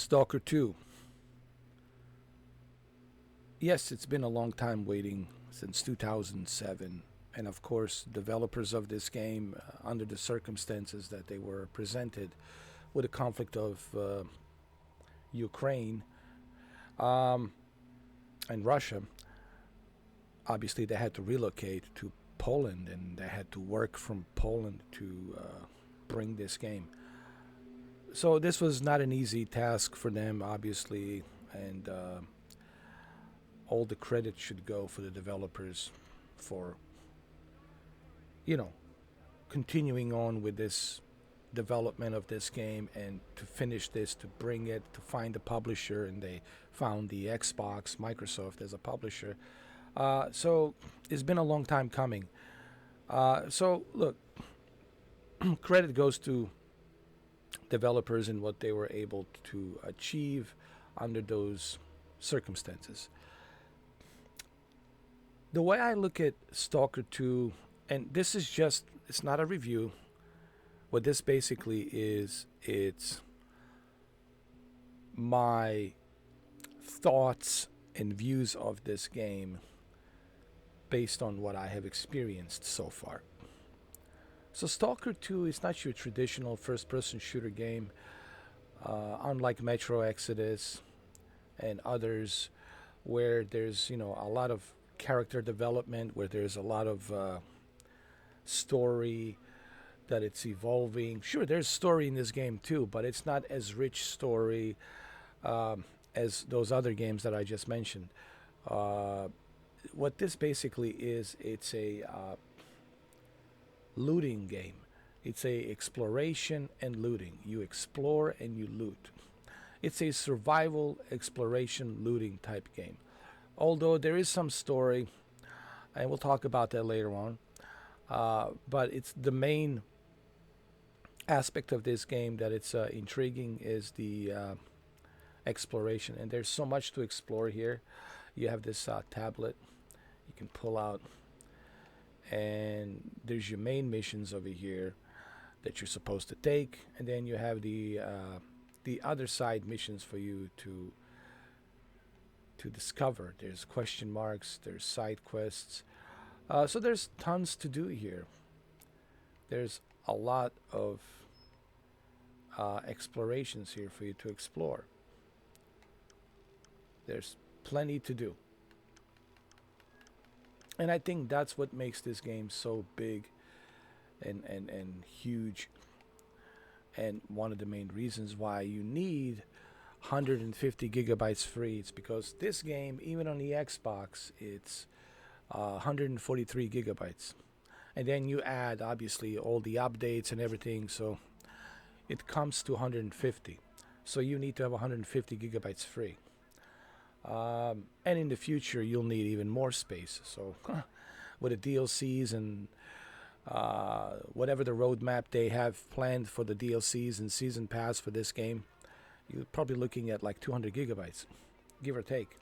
Stalker 2. Yes, it's been a long time waiting, since 2007. And of course, developers of this game, under the circumstances that they were presented with the conflict of Ukraine um, and Russia, obviously they had to relocate to Poland and they had to work from Poland to bring this game. So this was not an easy task for them, obviously, and all the credit should go for the developers for, you know, continuing on with this development of this game and to finish this, to bring it, to find a publisher, and they found the Xbox, Microsoft as a publisher. So it's been a long time coming. So look, credit goes to developers and what they were able to achieve under those circumstances. The way I look at Stalker 2, and this is just, it's not a review. What this basically is, it's my thoughts and views of this game based on what I have experienced so far. So Stalker 2 is not your traditional first-person shooter game, unlike Metro Exodus and others, where there's a lot of character development, where there's a lot of story, that it's evolving. Sure, there's story in this game too, but it's not as rich story as those other games that I just mentioned. What this basically is, it's a looting game. It's a exploration and looting. You explore and you loot. It's a survival exploration looting type game. Although there is some story, and we'll talk about that later on. But it's the main aspect of this game that it's intriguing is the exploration, and there's so much to explore here. You have this tablet you can pull out, and there's your main missions over here that you're supposed to take, and then you have the other side missions for you to discover. There's question marks, there's side quests, so there's tons to do here. There's a lot of explorations here for you to explore. There's plenty to do. And I think that's what makes this game so big and huge. And one of the main reasons why you need 150 gigabytes free, it's because this game, even on the Xbox, it's 143 gigabytes. And then you add, obviously, all the updates and everything, so it comes to 150. So you need to have 150 gigabytes free. And in the future, you'll need even more space. So with the DLCs and whatever the roadmap they have planned for the DLCs and Season Pass for this game, you're probably looking at like 200 gigabytes, give or take.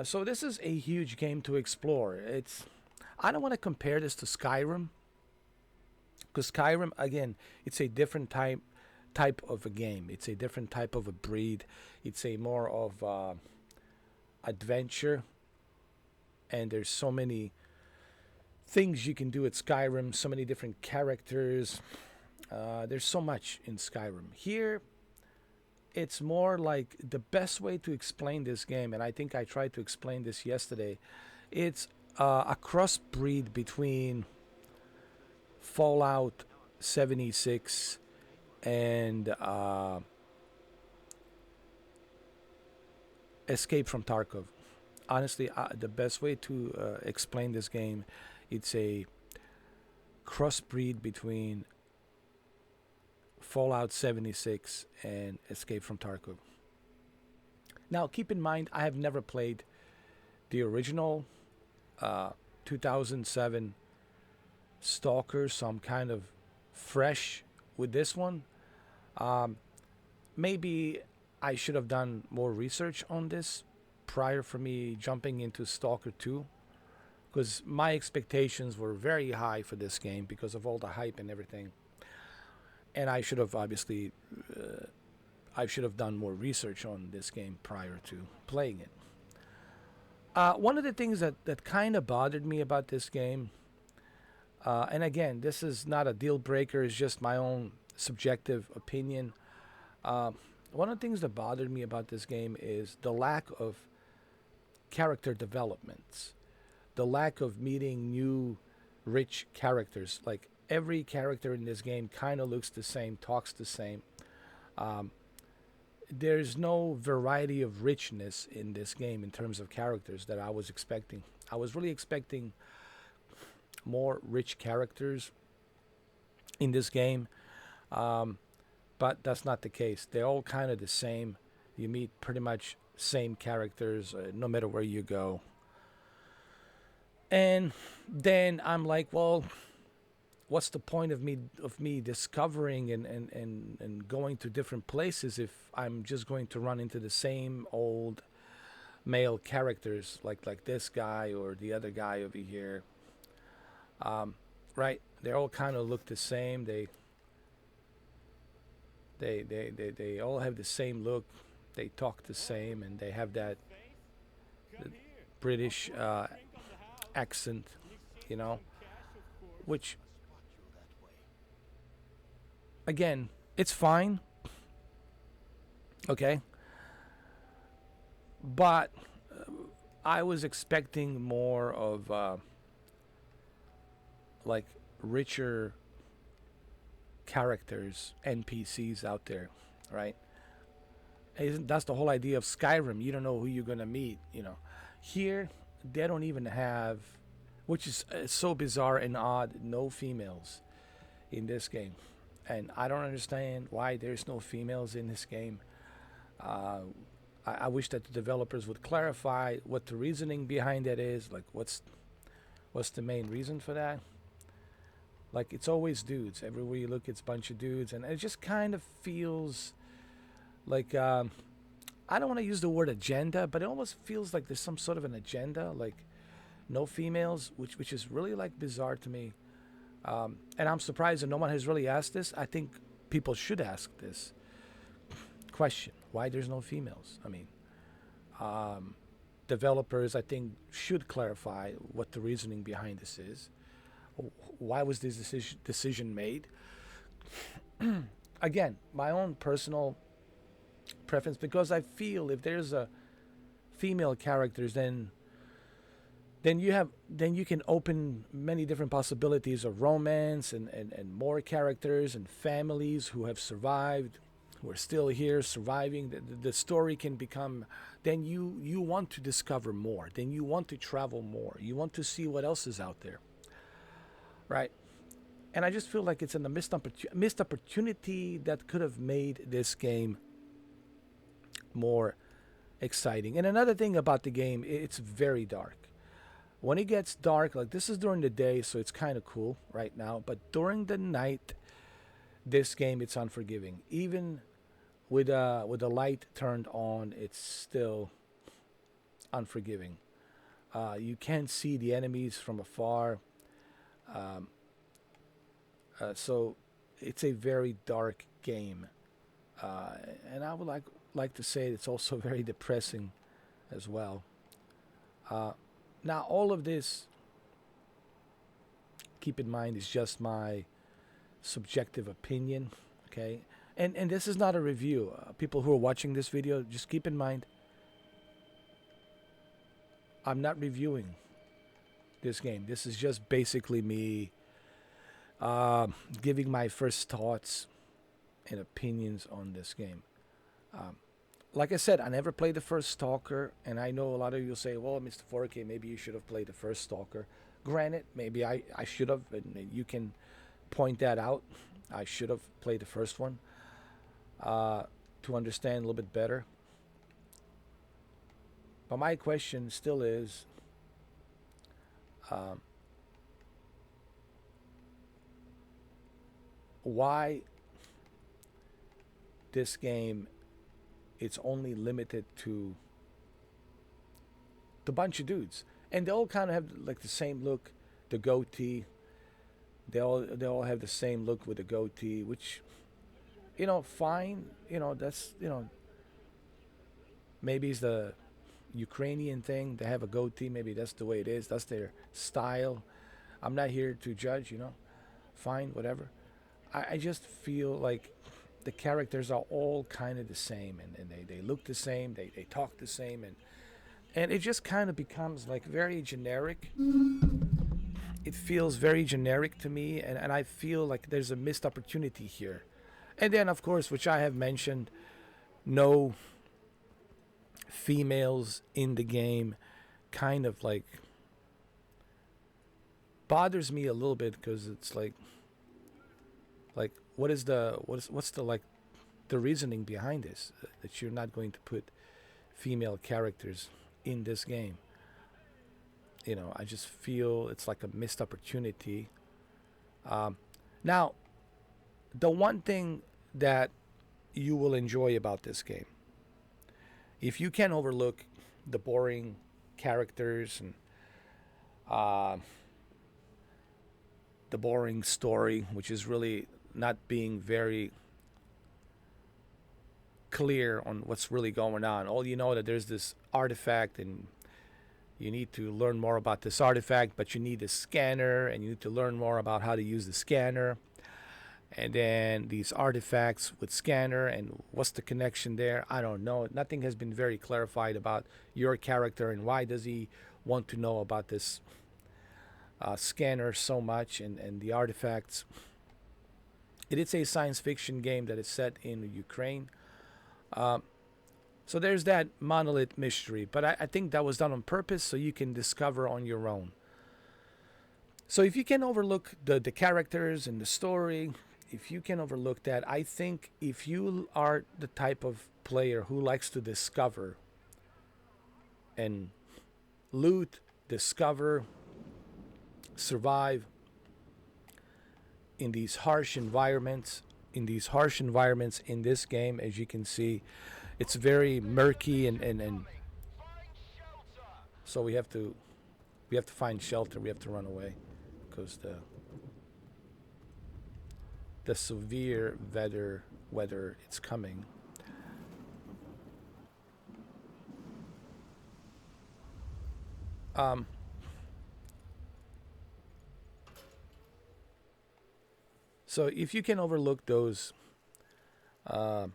So this is a huge game to explore. I don't want to compare this to Skyrim, because Skyrim, again, it's a different type of a game. It's a different type of a breed. It's a more of adventure, and there's so many things you can do at Skyrim, so many different characters. There's so much in Skyrim. Here, it's more like, the best way to explain this game, and I think I tried to explain this yesterday, it's a crossbreed between Fallout 76 and Escape from Tarkov. Honestly, the best way to explain this game, it's a crossbreed between Fallout 76 and Escape from Tarkov. Now, keep in mind, I have never played the original 2007 Stalker, so I'm kind of fresh with this one. Maybe I should have done more research on this prior for me jumping into Stalker 2, because my expectations were very high for this game because of all the hype and everything. And I should have obviously I should have done more research on this game prior to playing it. One of the things that kind of bothered me about this game, and again, this is not a deal breaker, it's just my own subjective opinion. Uh, One of the things that bothered me about this game is the lack of character developments, the lack of meeting new, rich characters. Like every character in this game kind of looks the same, talks the same. Um, there's no variety of richness in this game in terms of characters that I was expecting. I was really expecting more rich characters in this game, um, but that's not the case. They're all kind of the same. You meet pretty much same characters no matter where you go. And then I'm like, well, what's the point of me discovering and going to different places if I'm just going to run into the same old male characters like this guy or the other guy over here, right? They all kind of look the same. They all have the same look. They talk the same, and they have that British accent, you know, which again, it's fine, okay, but I was expecting more of like richer characters, NPCs out there, right? Isn't that's the whole idea of Skyrim? You don't know who you're gonna meet, you know. Here, they don't even have, which is so bizarre and odd, no females in this game, and I don't understand why there's no females in this game. Uh, I wish that the developers would clarify what the reasoning behind that is. Like, what's the main reason for that? Like, it's always dudes. Everywhere you look, it's a bunch of dudes, and it just kind of feels like I don't want to use the word agenda, but it almost feels like there's some sort of an agenda, like no females, which is really like bizarre to me. And I'm surprised that no one has really asked this. I think people should ask this question: why there's no females? I mean, developers, I think, should clarify what the reasoning behind this is. Why was this decision made? Again, my own personal preference, because I feel if there's a female characters, then you can open many different possibilities of romance and more characters and families who have survived, who are still here surviving. The story can become, then you want to discover more, then you want to travel more, you want to see what else is out there, right? And I just feel like it's a missed opportunity that could have made this game more exciting. And another thing about the game, it's very dark. When it gets dark, like this is during the day, so it's kind of cool right now. But during the night, this game, it's unforgiving. Even with the light turned on, it's still unforgiving. You can't see the enemies from afar. Um, so it's a very dark game. And I would like to say it's also very depressing as well. Now, all of this, keep in mind, is just my subjective opinion, okay? And this is not a review. People who are watching this video, just keep in mind, I'm not reviewing this game. This is just basically me giving my first thoughts and opinions on this game. Like I said, I never played the first Stalker, and I know a lot of you say, well, Mr. 4K, maybe you should have played the first Stalker. Granted, maybe I should have, and you can point that out. I should have played the first one to understand a little bit better. But my question still is, why this game, it's only limited to the bunch of dudes, and they all kind of have like the same look, the goatee. They all have the same look with the goatee, which fine. That's maybe it's the Ukrainian thing. They have a goatee. Maybe that's the way it is. That's their style. I'm not here to judge. Fine, whatever. I just feel like the characters are all kind of the same, and they look the same. They talk the same, and it just kind of becomes like very generic. It feels very generic to me, and I feel like there's a missed opportunity here. And then, of course, which I have mentioned, no females in the game kind of like bothers me a little bit, because it's like what's the like the reasoning behind this, that you're not going to put female characters in this game. I just feel it's like a missed opportunity. Now, the one thing that you will enjoy about this game, if you can overlook the boring characters and uh, the boring story, which is really not being very clear on what's really going on. All you know that there's this artifact, and you need to learn more about this artifact, but you need a scanner, and you need to learn more about how to use the scanner. And then these artifacts with scanner, and what's the connection there? I don't know. Nothing has been very clarified about your character, and why does he want to know about this scanner so much, and the artifacts. It is a science fiction game that is set in Ukraine. Um, so there's that monolith mystery, but I think that was done on purpose so you can discover on your own. So if you can overlook the characters and the story, if you can overlook that, I think if you are the type of player who likes to discover and loot, discover, survive in these harsh environments, in this game, as you can see, it's very murky, and so we have to find shelter. We have to run away, because the severe weather it's coming. Um, so if you can overlook those uh,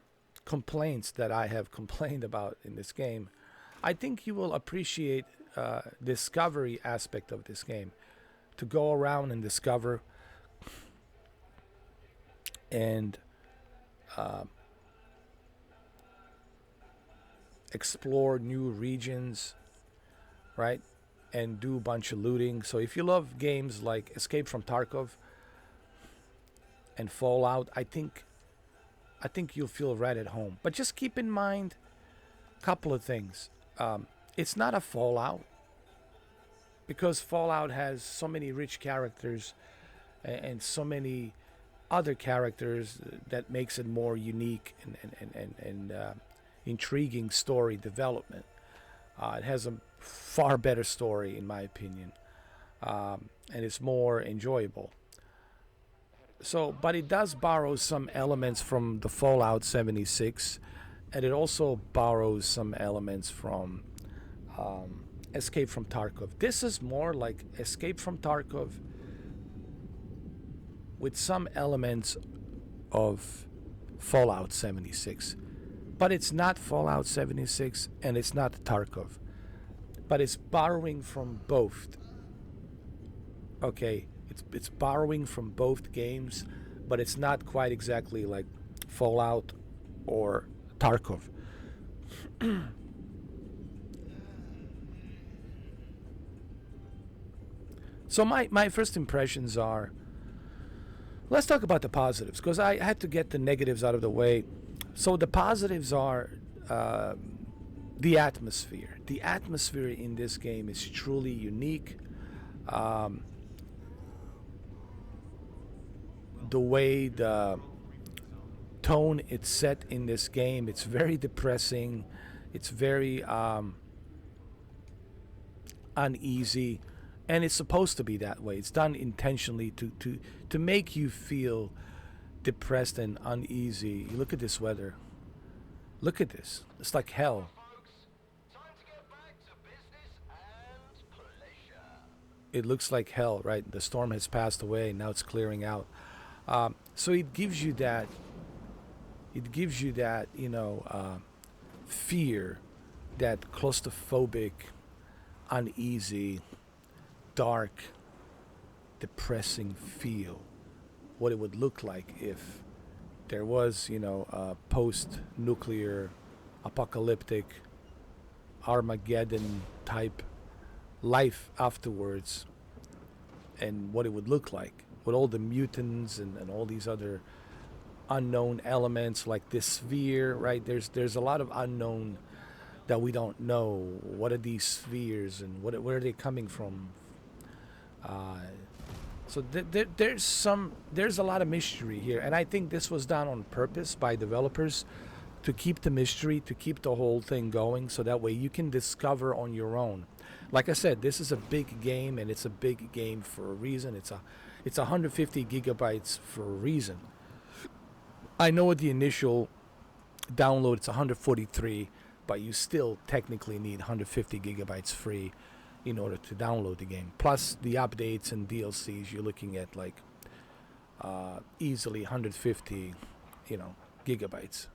complaints that I have complained about in this game, I think you will appreciate discovery aspect of this game. To go around and discover and uh, explore new regions, right? And do a bunch of looting. So if you love games like Escape from Tarkov and Fallout, I think you'll feel right at home. But just keep in mind a couple of things. It's not a Fallout, because Fallout has so many rich characters and so many other characters that makes it more unique and intriguing story development. It has a far better story, in my opinion, and it's more enjoyable. So, but it does borrow some elements from the Fallout 76, and it also borrows some elements from Escape from Tarkov. This is more like Escape from Tarkov with some elements of Fallout 76. But it's not Fallout 76, and it's not Tarkov. But it's borrowing from both. Okay, it's borrowing from both games, but it's not quite exactly like Fallout or Tarkov. So my first impressions are, let's talk about the positives, because I had to get the negatives out of the way. So the positives are uh, the atmosphere. The atmosphere in this game is truly unique. Um, the way the tone it's set in this game, it's very depressing. It's very uneasy, and it's supposed to be that way. It's done intentionally to make you feel depressed and uneasy. You look at this weather. Look at this. It's like hell. It looks like hell, right? The storm has passed away. Now it's clearing out. So it gives you that. It gives you that, fear, that claustrophobic, uneasy, dark, depressing feel. What it would look like if there was, a post-nuclear, apocalyptic, Armageddon type life afterwards, and what it would look like with all the mutants and all these other unknown elements like this sphere, right? There's a lot of unknown that we don't know. What are these spheres and where are they coming from? So there's a lot of mystery here, and I think this was done on purpose by developers to keep the mystery, to keep the whole thing going, so that way you can discover on your own. Like I said, this is a big game, and it's a big game for a reason. It's 150 gigabytes for a reason. I know at the initial download it's 143, but you still technically need 150 gigabytes free in order to download the game. Plus the updates and DLCs, you're looking at like easily 150, gigabytes.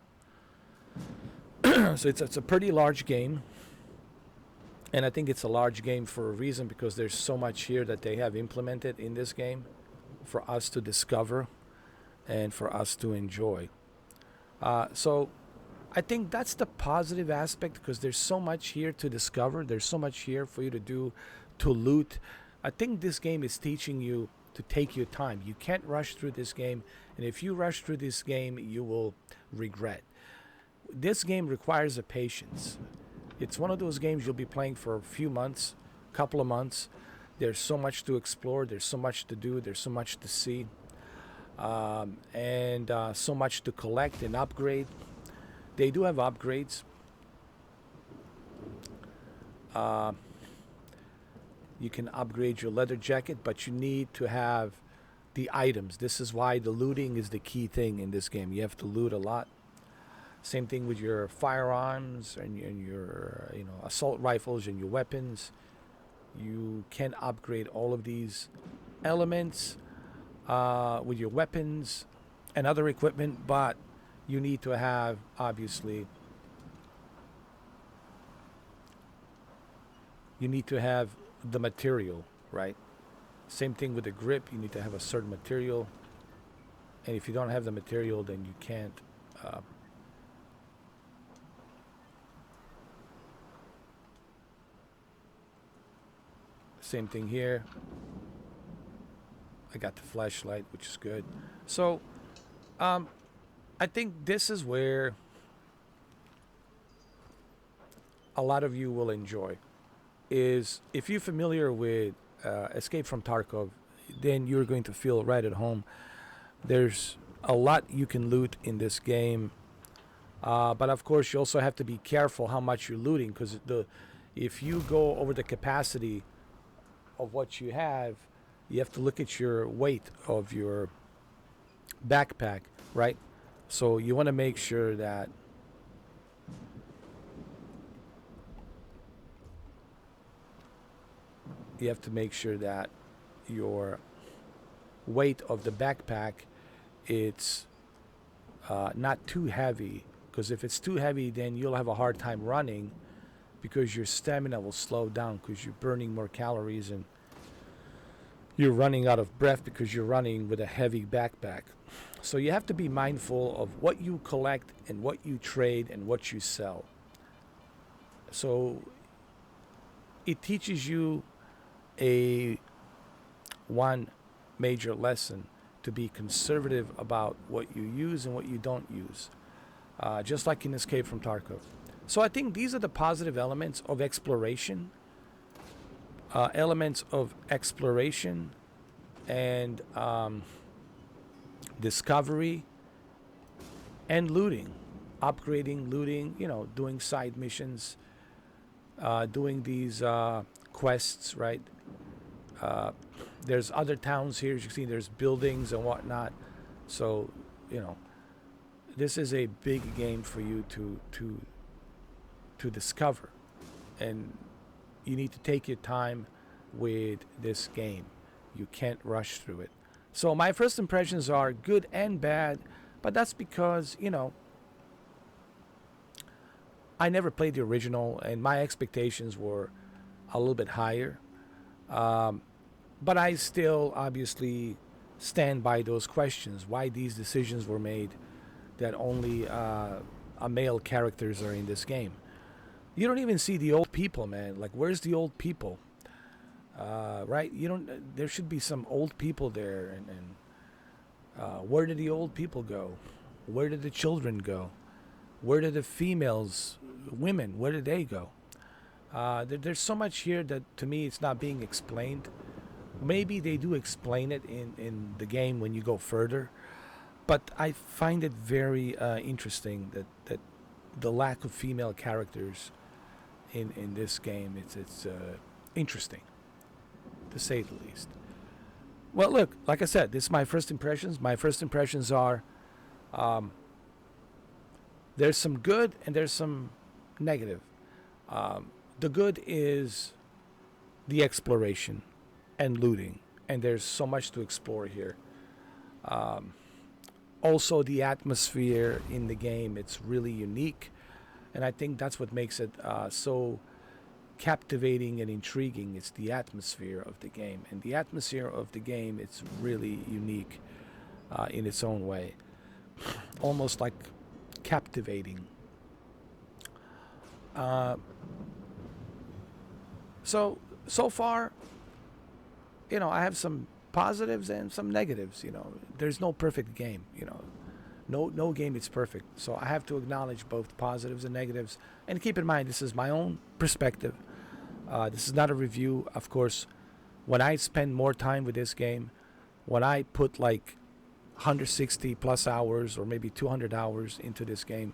So it's a pretty large game, and I think it's a large game for a reason, because there's so much here that they have implemented in this game for us to discover and for us to enjoy. So I think that's the positive aspect, because there's so much here to discover. There's so much here for you to do, to loot. I think this game is teaching you to take your time. You can't rush through this game, and if you rush through this game, you will regret. This game requires a patience. It's one of those games you'll be playing for a few months, couple of months. There's so much to explore. There's so much to do. There's so much to see. And so much to collect and upgrade. They do have upgrades. You can upgrade your leather jacket, but you need to have the items. This is why the looting is the key thing in this game. You have to loot a lot. Same thing with your firearms and your assault rifles and your weapons. You can upgrade all of these elements with your weapons and other equipment, but you need to have, obviously, you need to have the material, right? Same thing with the grip. You need to have a certain material, and if you don't have the material, then you can't same thing here. I got the flashlight, which is good. So I think this is where a lot of you will enjoy, is if you're familiar with Escape from Tarkov, then you're going to feel right at home. There's a lot you can loot in this game, but of course you also have to be careful how much you're looting, because if you go over the capacity of what you have to look at your weight of your backpack, right? So you want to make sure that your weight of the backpack, it's not too heavy, because if it's too heavy, then you'll have a hard time running, because your stamina will slow down, because you're burning more calories and you're running out of breath because you're running with a heavy backpack. So you have to be mindful of what you collect and what you trade and what you sell. So it teaches you one major lesson, to be conservative about what you use and what you don't use, just like in Escape from Tarkov. So I think these are the positive elements of exploration. And discovery and looting, upgrading, looting, doing side missions, doing these quests, right? There's other towns here, as you can see, there's buildings and whatnot. So you know, this is a big game for you to discover, and you need to take your time with this game. You can't rush through it. So my first impressions are good and bad, but that's because, I never played the original, and my expectations were a little bit higher. Um, but I still obviously stand by those questions. Why these decisions were made that only a male characters are in this game. You don't even see the old people, man. Like, where's the old people? Right? You don't. There should be some old people there, and where did the old people go? Where did the children go? Where did the females, women? Where did they go? There's so much here that to me it's not being explained. Maybe they do explain it in the game when you go further, but I find it very interesting that the lack of female characters in this game. It's interesting, to say the least. Well, look, like I said, this is my first impressions. My first impressions are there's some good and there's some negative. The good is the exploration and looting, and there's so much to explore here. Also, the atmosphere in the game, it's really unique, and I think that's what makes it so captivating and intriguing. It's the atmosphere of the game, and the atmosphere of the game, it's really unique in its own way, almost like captivating. So far, I have some positives and some negatives. There's no perfect game. No game is perfect. So I have to acknowledge both positives and negatives, and keep in mind this is my own perspective. This is not a review, of course. When I spend more time with this game, when I put like 160 plus hours or maybe 200 hours into this game,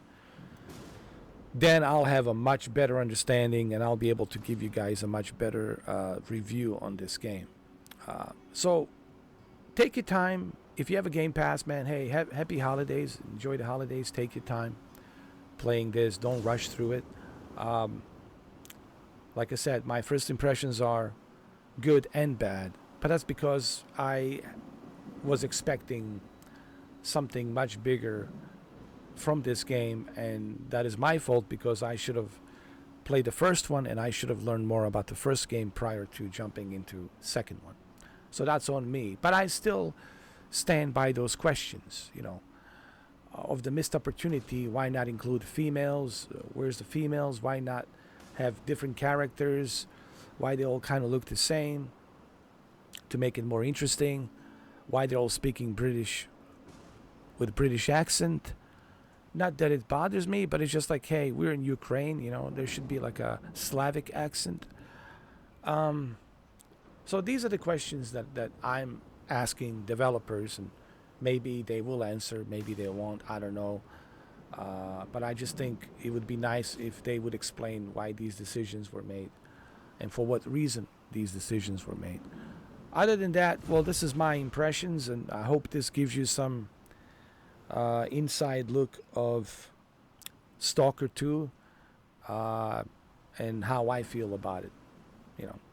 then I'll have a much better understanding, and I'll be able to give you guys a much better review on this game. So take your time. If you have a Game Pass, man, hey, happy holidays. Enjoy the holidays. Take your time playing this. Don't rush through it. Like I said, my first impressions are good and bad, but that's because I was expecting something much bigger from this game, and that is my fault because I should have played the first one, and I should have learned more about the first game prior to jumping into second one. So that's on me, but I still stand by those questions, of the missed opportunity. Why not include females? Where's the females? Why not have different characters? Why they all kind of look the same to make it more interesting? Why they're all speaking British with British accent? Not that it bothers me, but it's just like, hey, we're in Ukraine, there should be like a Slavic accent. So these are the questions that I'm asking developers, and maybe they will answer, maybe they won't, I don't know. But I just think it would be nice if they would explain why these decisions were made and for what reason these decisions were made. Other than that, well, this is my impressions, and I hope this gives you some inside look of Stalker 2 and how I feel about it.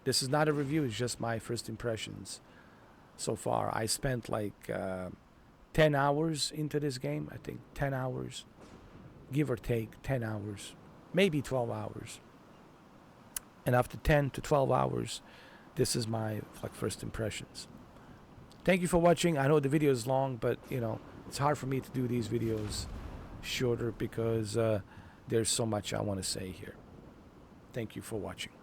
This is not a review, it's just my first impressions so far. I spent like 10 hours into this game. I think 10 hours, give or take 10 hours, maybe 12 hours. And after 10 to 12 hours, this is my first impressions. Thank you for watching. I know the video is long, but it's hard for me to do these videos shorter because there's so much I want to say here. Thank you for watching.